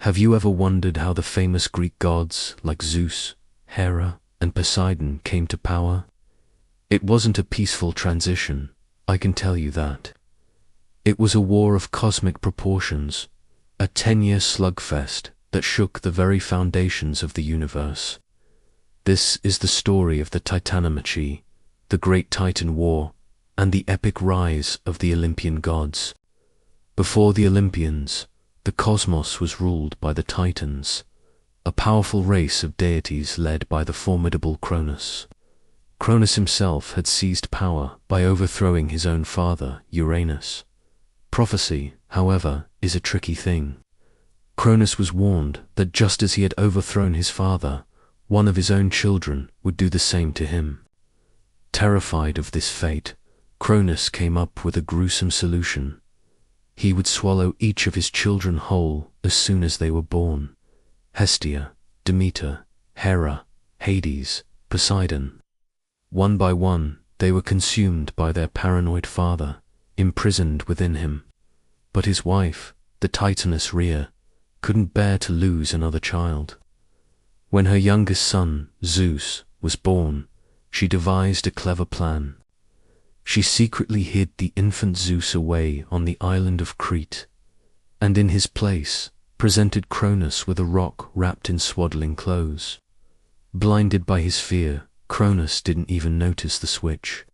Have you ever wondered how the famous Greek gods like Zeus, Hera, and Poseidon came to power? It wasn't a peaceful transition, I can tell you that. It was a war of cosmic proportions, a 10-year slugfest that shook the very foundations of the universe. This is the story of the Titanomachy, the Great Titan War, and the epic rise of the Olympian gods. Before the Olympians, the cosmos was ruled by the Titans, a powerful race of deities led by the formidable Cronus. Cronus himself had seized power by overthrowing his own father, Uranus. Prophecy, however, is a tricky thing. Cronus was warned that just as he had overthrown his father, one of his own children would do the same to him. Terrified of this fate, Cronus came up with a gruesome solution. He would swallow each of his children whole as soon as they were born. Hestia, Demeter, Hera, Hades, Poseidon. One by one, they were consumed by their paranoid father, imprisoned within him. But his wife, the Titaness Rhea, couldn't bear to lose another child. When her youngest son, Zeus, was born, she devised a clever plan. She secretly hid the infant Zeus away on the island of Crete, and in his place presented Cronus with a rock wrapped in swaddling clothes. Blinded by his fear, Cronus didn't even notice the switch.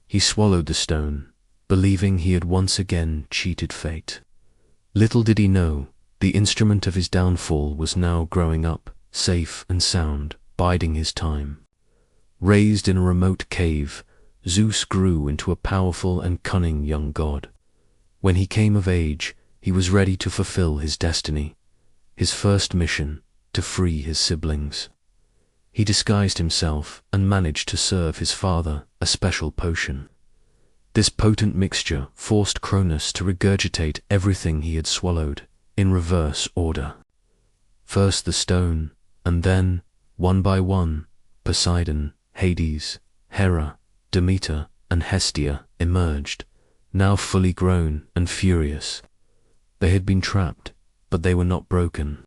He swallowed the stone, believing he had once again cheated fate. Little did he know, the instrument of his downfall was now growing up, safe and sound, biding his time. Raised in a remote cave, Zeus grew into a powerful and cunning young god. When he came of age, he was ready to fulfill his destiny, his first mission, to free his siblings. He disguised himself and managed to serve his father a special potion. This potent mixture forced Cronus to regurgitate everything he had swallowed, in reverse order. First the stone, and then, one by one, Poseidon, Hades, Hera, Demeter, and Hestia emerged, now fully grown and furious. They had been trapped, but they were not broken.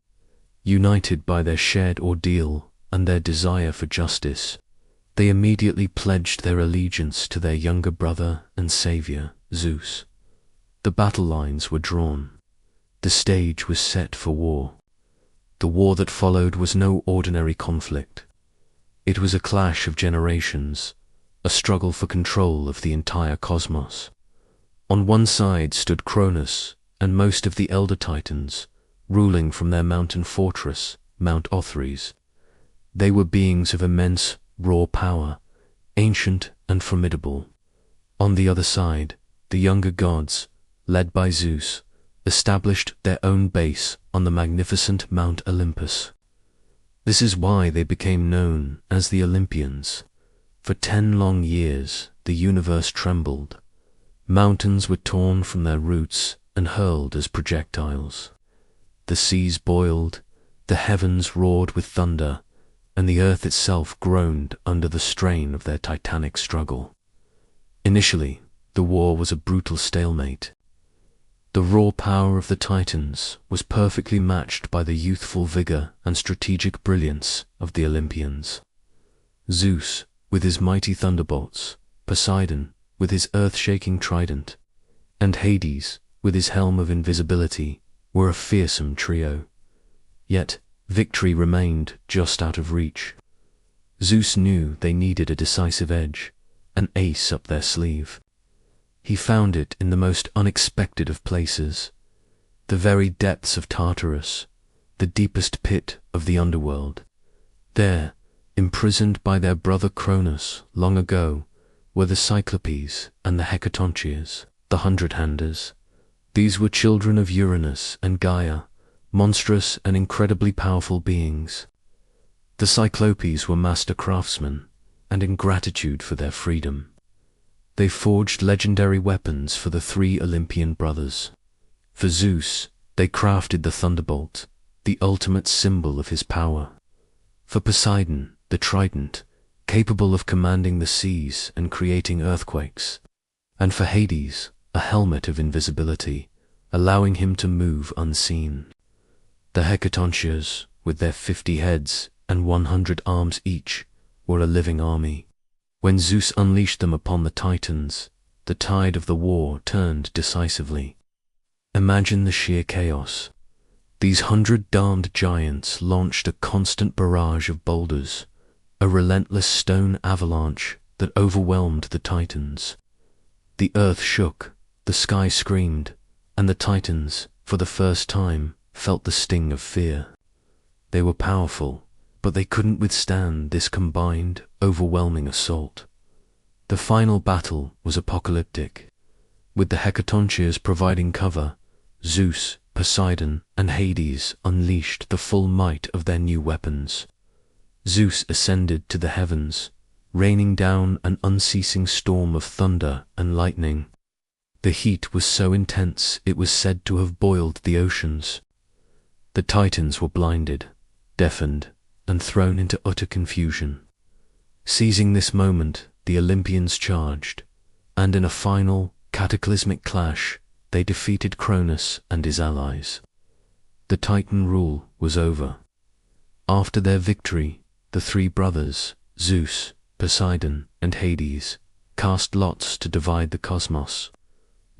United by their shared ordeal and their desire for justice, they immediately pledged their allegiance to their younger brother and savior, Zeus. The battle lines were drawn. The stage was set for war. The war that followed was no ordinary conflict. It was a clash of generations, a struggle for control of the entire cosmos. On one side stood Cronus and most of the elder Titans, ruling from their mountain fortress, Mount Othrys. They were beings of immense, raw power, ancient and formidable. On the other side, the younger gods, led by Zeus, established their own base on the magnificent Mount Olympus. This is why they became known as the Olympians. For 10 long years, the universe trembled. Mountains were torn from their roots and hurled as projectiles. The seas boiled, the heavens roared with thunder, and the earth itself groaned under the strain of their titanic struggle. Initially, the war was a brutal stalemate. The raw power of the Titans was perfectly matched by the youthful vigor and strategic brilliance of the Olympians. Zeus, with his mighty thunderbolts, Poseidon, with his earth-shaking trident, and Hades, with his helm of invisibility, were a fearsome trio. Yet, victory remained just out of reach. Zeus knew they needed a decisive edge, an ace up their sleeve. He found it in the most unexpected of places, the very depths of Tartarus, the deepest pit of the underworld. There, imprisoned by their brother Cronus long ago, were the Cyclopes and the Hecatoncheires, the Hundred-Handers. These were children of Uranus and Gaia, monstrous and incredibly powerful beings. The Cyclopes were master craftsmen, and in gratitude for their freedom, they forged legendary weapons for the 3 Olympian brothers. For Zeus, they crafted the thunderbolt, the ultimate symbol of his power. For Poseidon, the trident, capable of commanding the seas and creating earthquakes. And for Hades, a helmet of invisibility, allowing him to move unseen. The Hecatoncheires, with their 50 heads and 100 arms each, were a living army. When Zeus unleashed them upon the Titans, the tide of the war turned decisively. Imagine the sheer chaos. These 100-armed giants launched a constant barrage of boulders, a relentless stone avalanche that overwhelmed the Titans. The earth shook, the sky screamed, and the Titans, for the first time, felt the sting of fear. They were powerful, but they couldn't withstand this combined, overwhelming assault. The final battle was apocalyptic. With the Hecatoncheires providing cover, Zeus, Poseidon, and Hades unleashed the full might of their new weapons. Zeus ascended to the heavens, raining down an unceasing storm of thunder and lightning. The heat was so intense it was said to have boiled the oceans. The Titans were blinded, deafened, and thrown into utter confusion. Seizing this moment, the Olympians charged, and in a final, cataclysmic clash, they defeated Cronus and his allies. The Titan rule was over. After their victory, the three brothers, Zeus, Poseidon, and Hades, cast lots to divide the cosmos.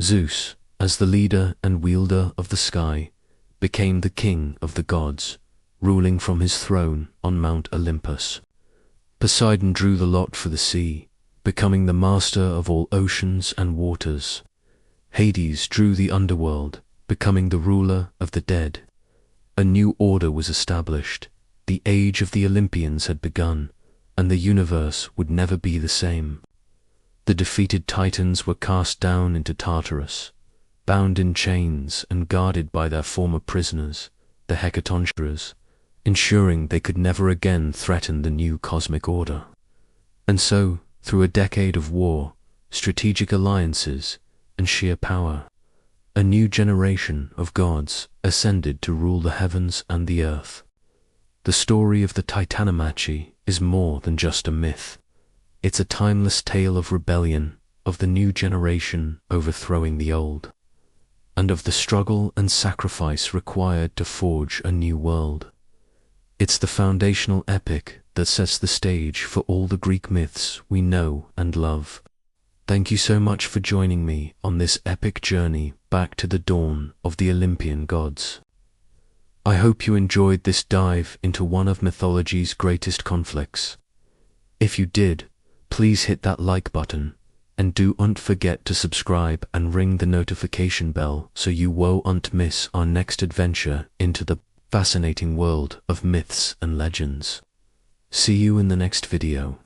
Zeus, as the leader and wielder of the sky, became the king of the gods, ruling from his throne on Mount Olympus. Poseidon drew the lot for the sea, becoming the master of all oceans and waters. Hades drew the underworld, becoming the ruler of the dead. A new order was established. The age of the Olympians had begun, and the universe would never be the same. The defeated Titans were cast down into Tartarus, bound in chains and guarded by their former prisoners, the Hecatoncheires, ensuring they could never again threaten the new cosmic order. And so, through a decade of war, strategic alliances, and sheer power, a new generation of gods ascended to rule the heavens and the earth. The story of the Titanomachy is more than just a myth. It's a timeless tale of rebellion, of the new generation overthrowing the old, and of the struggle and sacrifice required to forge a new world. It's the foundational epic that sets the stage for all the Greek myths we know and love. Thank you so much for joining me on this epic journey back to the dawn of the Olympian gods. I hope you enjoyed this dive into one of mythology's greatest conflicts. If you did, please hit that like button, and don't forget to subscribe and ring the notification bell so you won't miss our next adventure into the fascinating world of myths and legends. See you in the next video.